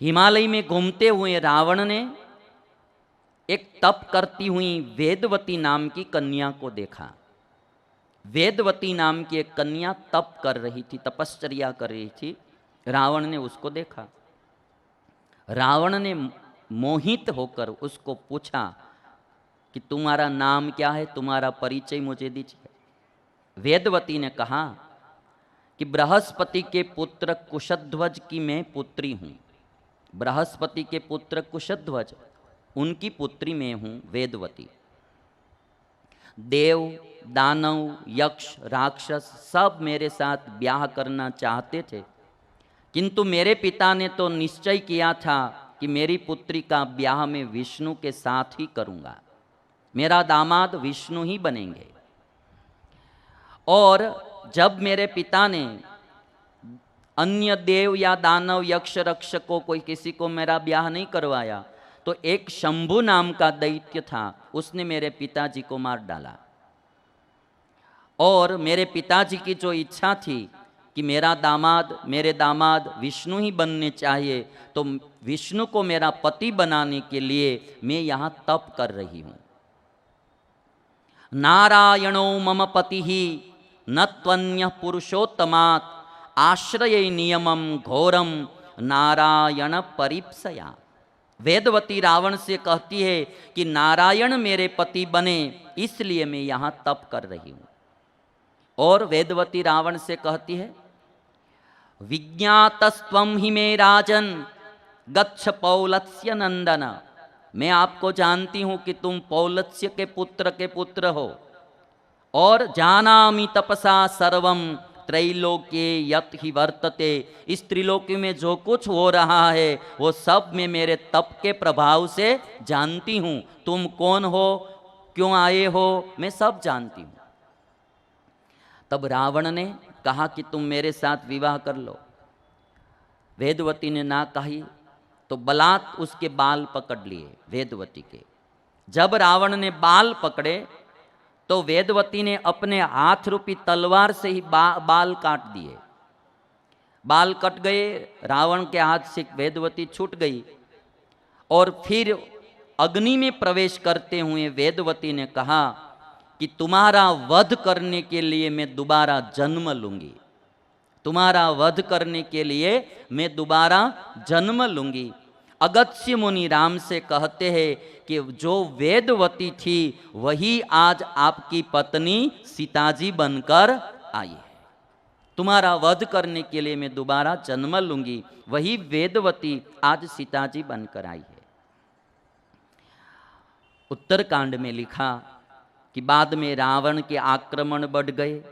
हिमालय में घूमते हुए रावण ने एक तप करती हुई वेदवती नाम की कन्या को देखा। वेदवती नाम की एक कन्या तप कर रही थी, तपश्चर्या कर रही थी। रावण ने उसको देखा। रावण ने मोहित होकर उसको पूछा कि तुम्हारा नाम क्या है, तुम्हारा परिचय मुझे दीजिए। वेदवती ने कहा कि बृहस्पति के पुत्र कुशध्वज की मैं पुत्री हूं। बृहस्पति के पुत्र कुशध्वज, उनकी पुत्री मैं हूं वेदवती। देव, दानव, यक्ष, राक्षस सब मेरे साथ ब्याह करना चाहते थे, किंतु मेरे पिता ने तो निश्चय किया था कि मेरी पुत्री का ब्याह मैं विष्णु के साथ ही करूंगा। मेरा दामाद विष्णु ही बनेंगे। और जब मेरे पिता ने अन्य देव या दानव, यक्ष, रक्षकों कोई किसी को मेरा ब्याह नहीं करवाया, तो एक शंभु नाम का दैत्य था, उसने मेरे पिताजी को मार डाला। और मेरे पिताजी की जो इच्छा थी कि मेरे दामाद विष्णु ही बनने चाहिए, तो विष्णु को मेरा पति बनाने के लिए मैं यहां तप कर रही हूं। नारायणो मम पति ही न त्वन्य पुरुषोत्तमात् आश्रय नियमम घोरम नारायण परिप्सया। वेदवती रावण से कहती है कि नारायण मेरे पति बने, इसलिए मैं यहां तप कर रही हूं। और वेदवती रावण से कहती है, विज्ञातस्त्वं हि मे राजन गच्छ पौलत्स्य नंदन। मैं आपको जानती हूं कि तुम पौलत्स्य के पुत्र हो। और जानामि तपसा सर्वम त्रैलोक्ये यत ही वर्तते। इस त्रिलोकी में जो कुछ हो रहा है वो सब मैं मेरे तप के प्रभाव से जानती हूं। तुम कौन हो, क्यों आए हो, मैं सब जानती हूं। तब रावण ने कहा कि तुम मेरे साथ विवाह कर लो। वेदवती ने ना कही तो बलात् उसके बाल पकड़ लिए वेदवती के। जब रावण ने बाल पकड़े तो वेदवती ने अपने हाथ रूपी तलवार से ही बाल काट दिए। बाल कट गए, रावण के हाथ से वेदवती छूट गई। और फिर अग्नि में प्रवेश करते हुए वेदवती ने कहा कि तुम्हारा वध करने के लिए मैं दोबारा जन्म लूंगी। तुम्हारा वध करने के लिए मैं दोबारा जन्म लूंगी। अगस्त्य मुनि राम से कहते हैं कि जो वेदवती थी वही आज आपकी पत्नी सीताजी बनकर आई है। तुम्हारा वध करने के लिए मैं दोबारा जन्म लूंगी, वही वेदवती आज सीताजी बनकर आई है। उत्तरकांड में लिखा कि बाद में रावण के आक्रमण बढ़ गए,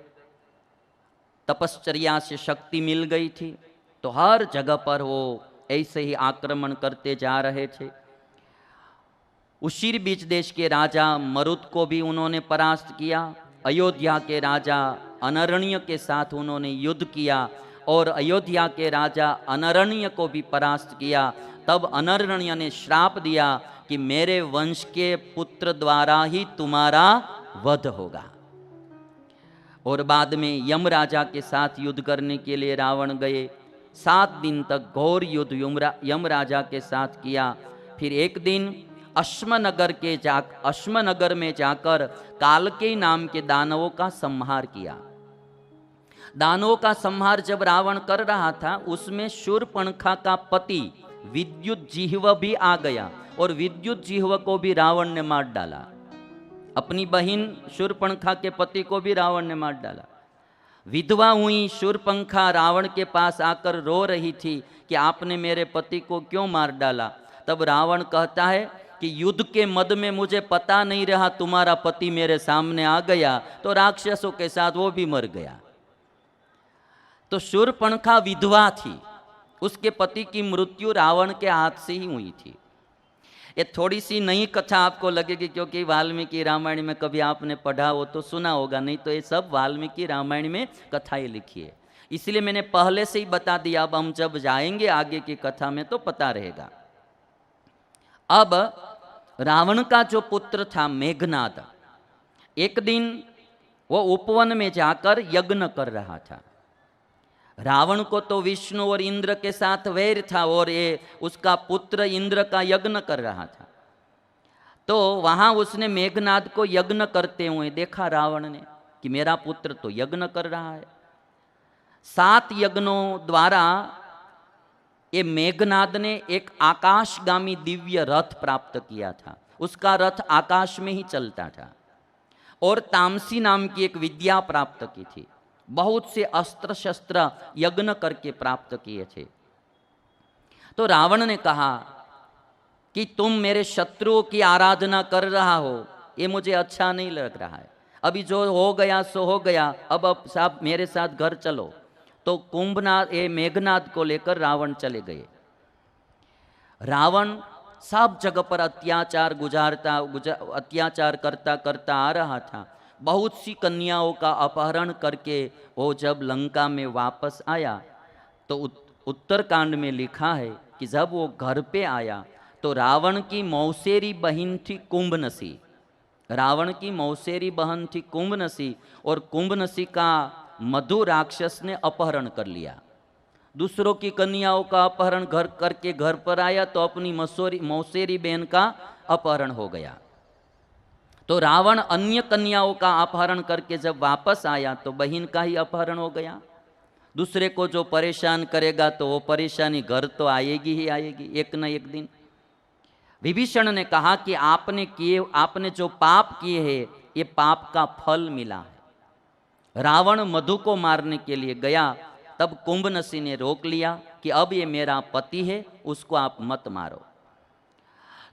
तपश्चर्या से शक्ति मिल गई थी, तो हर जगह पर वो ऐसे ही आक्रमण करते जा रहे थे। उसीर बीच देश के राजा मरुत को भी उन्होंने परास्त किया। अयोध्या के राजा अनरण्य के साथ उन्होंने युद्ध किया और अयोध्या के राजा अनरण्य को भी परास्त किया। तब अनरण्य ने श्राप दिया कि मेरे वंश के पुत्र द्वारा ही तुम्हारा वध होगा। और बाद में यम राजा के साथ युद्ध करने के लिए रावण गए। 7 दिन तक घोर युद्ध यम राजा के साथ किया। फिर एक दिन अश्मनगर में जाकर कालकेय नाम के दानवों का संहार किया। दानवों का संहार जब रावण कर रहा था, उसमें शूर्पणखा का पति विद्युज्जिह्व भी आ गया और विद्युज्जिह्व को भी रावण ने मार डाला। अपनी बहन शूर्पणखा के पति को भी रावण ने मार डाला। विधवा हुई शूर्पणखा रावण के पास आकर रो रही थी कि आपने मेरे पति को क्यों मार डाला। तब रावण कहता है कि युद्ध के मद में मुझे पता नहीं रहा तुम्हारा पति मेरे सामने आ गया, तो राक्षसों के साथ वो भी मर गया। तो शूर्पणखा विधवा थी, उसके पति की मृत्यु रावण के हाथ से ही हुई थी। ये थोड़ी सी नई कथा आपको लगेगी, क्योंकि वाल्मीकि रामायण में कभी आपने पढ़ा हो तो सुना होगा, नहीं तो ये सब वाल्मीकि रामायण में कथाएं लिखी है। इसलिए मैंने पहले से ही बता दिया, अब हम जब जाएंगे आगे की कथा में तो पता रहेगा। अब रावण का जो पुत्र था मेघनाद, एक दिन वो उपवन में जाकर यज्ञ कर रहा था। रावण को तो विष्णु और इंद्र के साथ वैर था और ये उसका पुत्र इंद्र का यज्ञ कर रहा था। तो वहां उसने मेघनाद को यज्ञ करते हुए देखा रावण ने कि मेरा पुत्र तो यज्ञ कर रहा है। 7 यज्ञों द्वारा ये मेघनाद ने एक आकाशगामी दिव्य रथ प्राप्त किया था। उसका रथ आकाश में ही चलता था और तामसी नाम की एक विद्या प्राप्त की थी। बहुत से अस्त्र शस्त्र यज्ञ करके प्राप्त किए थे। तो रावण ने कहा कि तुम मेरे शत्रुओं की आराधना कर रहा हो, ये मुझे अच्छा नहीं लग रहा है। अभी जो हो गया सो हो गया, अब साहब मेरे साथ घर चलो। तो कुंभनाद ये मेघनाद को लेकर रावण चले गए। रावण सब जगह पर अत्याचार करता करता आ रहा था। बहुत सी कन्याओं का अपहरण करके वो जब लंका में वापस आया तो उत्तरकांड में लिखा है कि जब वो घर पे आया तो रावण की मौसेरी बहन थी कुंभनसी। रावण की मौसेरी बहन थी कुंभनसी और कुंभनसी का मधु राक्षस ने अपहरण कर लिया। दूसरों की कन्याओं का अपहरण करके घर पर आया तो अपनी मौसेरी बहन का अपहरण हो गया। तो रावण अन्य कन्याओं का अपहरण करके जब वापस आया तो बहन का ही अपहरण हो गया। दूसरे को जो परेशान करेगा तो वो परेशानी घर तो आएगी ही आएगी एक न एक दिन। विभीषण ने कहा कि आपने जो पाप किए हैं ये पाप का फल मिला है। रावण मधु को मारने के लिए गया, तब कुंभनसी ने रोक लिया कि अब ये मेरा पति है, उसको आप मत मारो।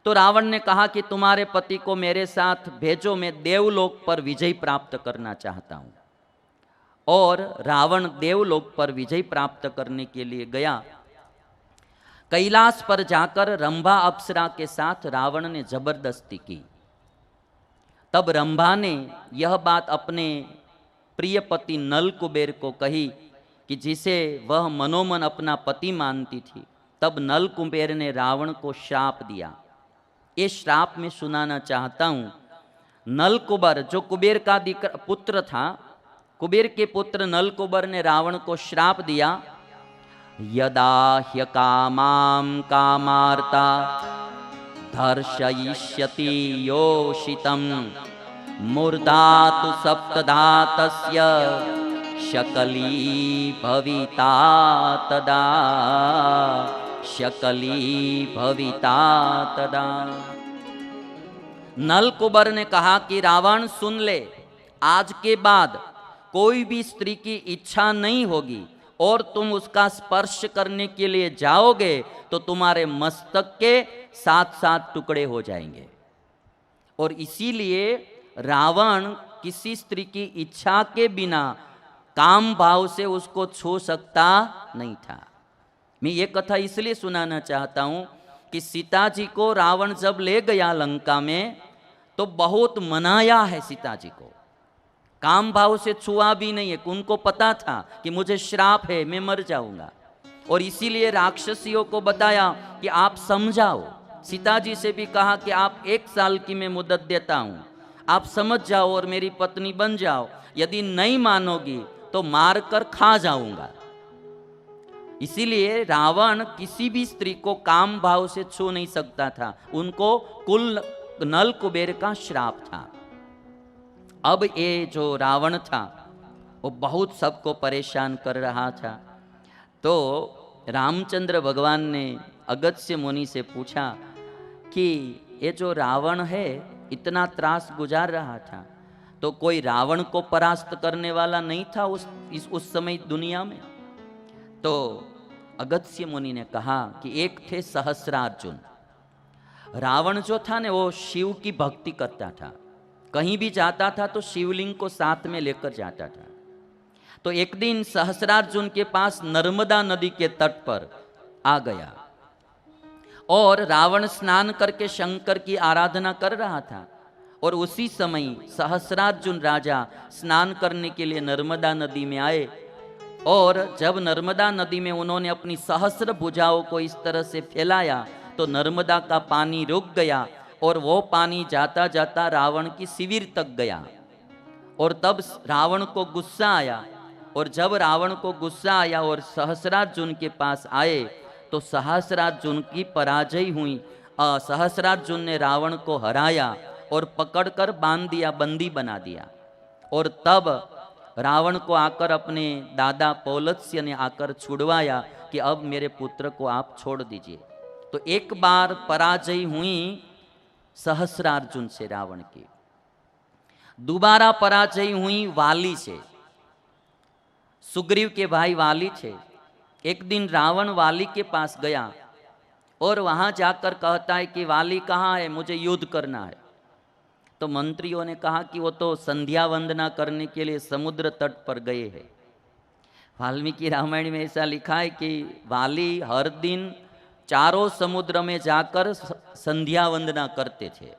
तो रावण ने कहा कि तुम्हारे पति को मेरे साथ भेजो, मैं देवलोक पर विजय प्राप्त करना चाहता हूं। और रावण देवलोक पर विजय प्राप्त करने के लिए गया। कैलाश पर जाकर रंभा अप्सरा के साथ रावण ने जबरदस्ती की। तब रंभा ने यह बात अपने प्रिय पति नल कुबेर को कही कि जिसे वह मनोमन अपना पति मानती थी। तब नल कुबेर ने रावण को श्राप दिया। ये श्राप मैं सुनाना चाहता हूं। नल कुबर जो कुबेर का पुत्र था, कुबेर के पुत्र नल कुबर ने रावण को श्राप दिया, यदा ह्यकामां कामार्ता धर्षयिष्यति योषितं मूर्धातु सप्तधातस्य शकली भविता तदा, शकली भविता तदा। नल कुबर ने कहा कि रावण सुन ले, आज के बाद कोई भी स्त्री की इच्छा नहीं होगी और तुम उसका स्पर्श करने के लिए जाओगे तो तुम्हारे मस्तक के 7 टुकड़े हो जाएंगे। और इसीलिए रावण किसी स्त्री की इच्छा के बिना काम भाव से उसको छू सकता नहीं था। मैं ये कथा इसलिए सुनाना चाहता हूं कि सीता जी को रावण जब ले गया लंका में तो बहुत मनाया है। सीता जी को काम भाव से छुआ भी नहीं है। उनको पता था कि मुझे श्राप है, मैं मर जाऊंगा। और इसीलिए राक्षसियों को बताया कि आप समझाओ। सीता जी से भी कहा कि आप 1 साल की मैं मुद्दत देता हूं, आप समझ जाओ और मेरी पत्नी बन जाओ। यदि नहीं मानोगी तो मार कर खा जाऊंगा। इसीलिए रावण किसी भी स्त्री को काम भाव से छू नहीं सकता था। उनको कुल नल कुबेर का श्राप था। अब ये जो रावण था वो बहुत सबको परेशान कर रहा था। तो रामचंद्र भगवान ने अगस्त्य मुनि से पूछा कि ये जो रावण है इतना त्रास गुजार रहा था, तो कोई रावण को परास्त करने वाला नहीं था उस समय दुनिया में? तो अगस्त्य मुनि ने कहा कि एक थे सहस्रार्जुन। रावण जो था ना वो शिव की भक्ति करता था। कहीं भी जाता था तो शिवलिंग को साथ में लेकर जाता था। तो एक दिन सहस्रार्जुन के पास नर्मदा नदी के तट पर आ गया और रावण स्नान करके शंकर की आराधना कर रहा था। और उसी समय सहस्रार्जुन राजा स्नान करने के लिए नर्मदा नदी में आए। और जब नर्मदा नदी में उन्होंने अपनी सहस्र भुजाओं को इस तरह से फैलाया तो नर्मदा का पानी रुक गया और वो पानी जाता जाता रावण की शिविर तक गया। और तब रावण को गुस्सा आया और जब रावण को गुस्सा आया और सहस्रार्जुन के पास आए तो सहस्रार्जुन की पराजय हुई। सहस्रार्जुन ने रावण को हराया और पकड़कर बांध दिया, बंदी बना दिया। और तब रावण को आकर अपने दादा पौलत्स्य ने आकर छुड़वाया कि अब मेरे पुत्र को आप छोड़ दीजिए। तो एक बार पराजय हुई सहस्रार्जुन से रावण की, दोबारा पराजय हुई वाली से, सुग्रीव के भाई वाली थे। एक दिन रावण वाली के पास गया और वहां जाकर कहता है कि वाली कहाँ है, मुझे युद्ध करना है। तो मंत्रियों ने कहा कि वो तो संध्या वंदना करने के लिए समुद्र तट पर गए हैं। वाल्मीकि रामायण में ऐसा लिखा है कि वाली हर दिन चारों समुद्र में जाकर संध्या वंदना करते थे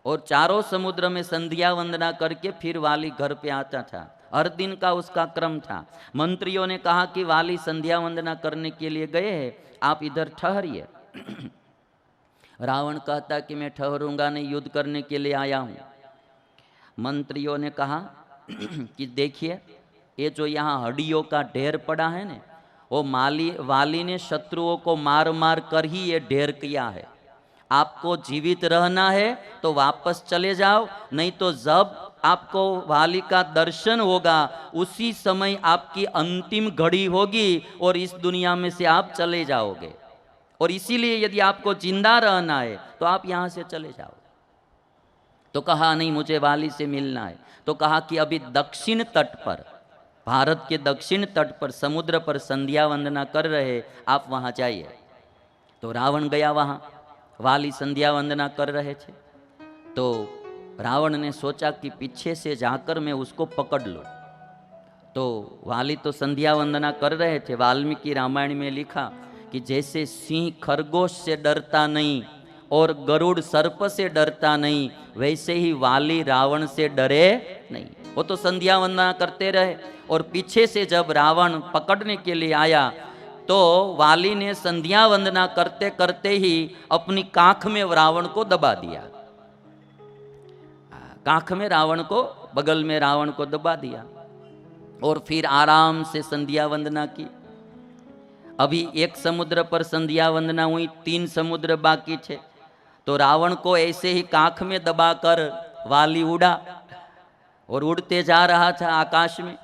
और चारों समुद्र में संध्या वंदना करके फिर वाली घर पे आता था। हर दिन का उसका क्रम था। मंत्रियों ने कहा कि वाली संध्या वंदना करने के लिए गए हैं, आप इधर ठहरिए। रावण कहता कि मैं ठहरूंगा नहीं, युद्ध करने के लिए आया हूं। मंत्रियों ने कहा कि देखिए ये जो यहाँ हड्डियों का ढेर पड़ा है ना, वो वाली ने शत्रुओं को मार मार कर ही ये ढेर किया है। आपको जीवित रहना है तो वापस चले जाओ, नहीं तो जब आपको वाली का दर्शन होगा उसी समय आपकी अंतिम घड़ी होगी और इस दुनिया में से आप चले जाओगे। और इसीलिए यदि आपको जिंदा रहना है तो आप यहाँ से चले जाओ। तो कहा नहीं, मुझे वाली से मिलना है। तो कहा कि अभी दक्षिण तट पर, भारत के दक्षिण तट पर समुद्र पर संध्या वंदना कर रहे, आप वहाँ जाइए। तो रावण गया वहाँ, वाली संध्या वंदना कर रहे थे। तो रावण ने सोचा कि पीछे से जाकर मैं उसको पकड़ लूं। तो वाली तो संध्या वंदना कर रहे थे। वाल्मीकि रामायण में लिखा कि जैसे सिंह खरगोश से डरता नहीं और गरुड़ सर्प से डरता नहीं, वैसे ही वाली रावण से डरे नहीं। वो तो संध्या वंदना करते रहे और पीछे से जब रावण पकड़ने के लिए आया तो वाली ने संध्या वंदना करते करते ही अपनी काख में रावण को दबा दिया। काख में रावण को, बगल में रावण को दबा दिया और फिर आराम से संध्या वंदना की। अभी एक समुद्र पर संध्या वंदना हुई, 3 समुद्र बाकी थे। तो रावण को ऐसे ही काख में दबाकर वाली उड़ा और उड़ते जा रहा था आकाश में।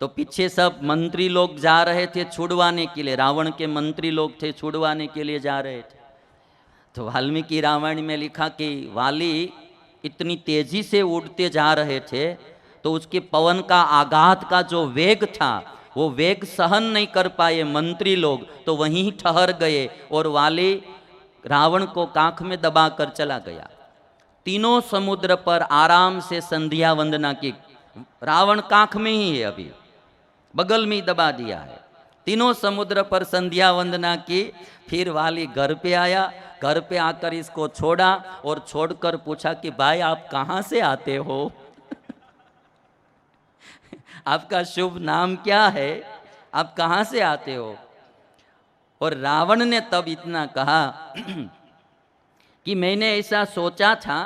तो पीछे सब मंत्री लोग जा रहे थे छुड़वाने के लिए, रावण के मंत्री लोग थे, छुड़वाने के लिए जा रहे थे। तो वाल्मीकि रामायण में लिखा कि वाली इतनी तेजी से उड़ते जा रहे थे तो उसके पवन का आघात का जो वेग था वो वेग सहन नहीं कर पाए मंत्री लोग, तो वहीं ठहर गए और वाली रावण को काख में दबाकर चला गया। तीनों समुद्र पर आराम से संध्या वंदना की। रावण काख में ही है, अभी बगल में ही दबा दिया है। तीनों समुद्र पर संध्या वंदना की। फिर वाली घर पे आया, घर पे आकर इसको छोड़ा और छोड़कर पूछा कि भाई आप कहाँ से आते हो? आपका शुभ नाम क्या है? आप कहाँ से आते हो? और रावण ने तब इतना कहा कि मैंने ऐसा सोचा था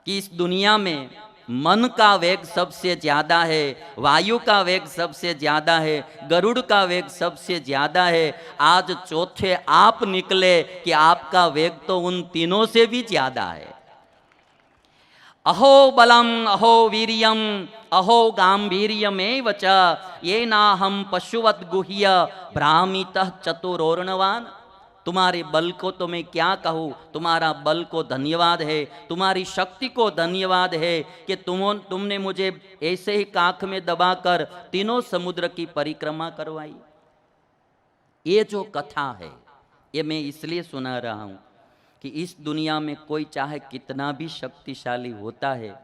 कि इस दुनिया में मन का वेग सबसे ज्यादा है, वायु का वेग सबसे ज्यादा है, गरुड़ का वेग सबसे ज्यादा है। आज चौथे आप निकले कि आपका वेग तो उन तीनों से भी ज्यादा है। अहो बलम अहो वीर्यम अहो गांभीर्यमेव च ये नाहम पशुवत गुह्य भ्रामितः चतुरोर्णवान। तुम्हारे बल को तो मैं क्या कहूँ, तुम्हारा बल को धन्यवाद है, तुम्हारी शक्ति को धन्यवाद है कि तुमने मुझे ऐसे ही काख में दबाकर तीनों समुद्र की परिक्रमा करवाई। ये जो कथा है ये मैं इसलिए सुना रहा हूँ कि इस दुनिया में कोई चाहे कितना भी शक्तिशाली होता है,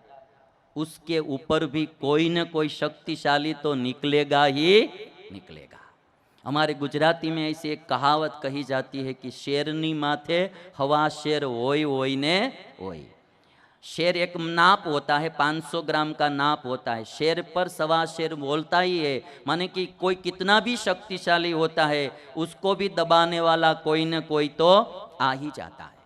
उसके ऊपर भी कोई न कोई शक्तिशाली तो निकलेगा ही निकलेगा। हमारे गुजराती में ऐसी एक कहावत कही जाती है कि शेरनी माथे हवा शेर होई होई ने होई। शेर एक नाप होता है, 500 ग्राम का नाप होता है। शेर पर सवा शेर बोलता ही है, माने कि कोई कितना भी शक्तिशाली होता है उसको भी दबाने वाला कोई न कोई तो आ ही जाता है।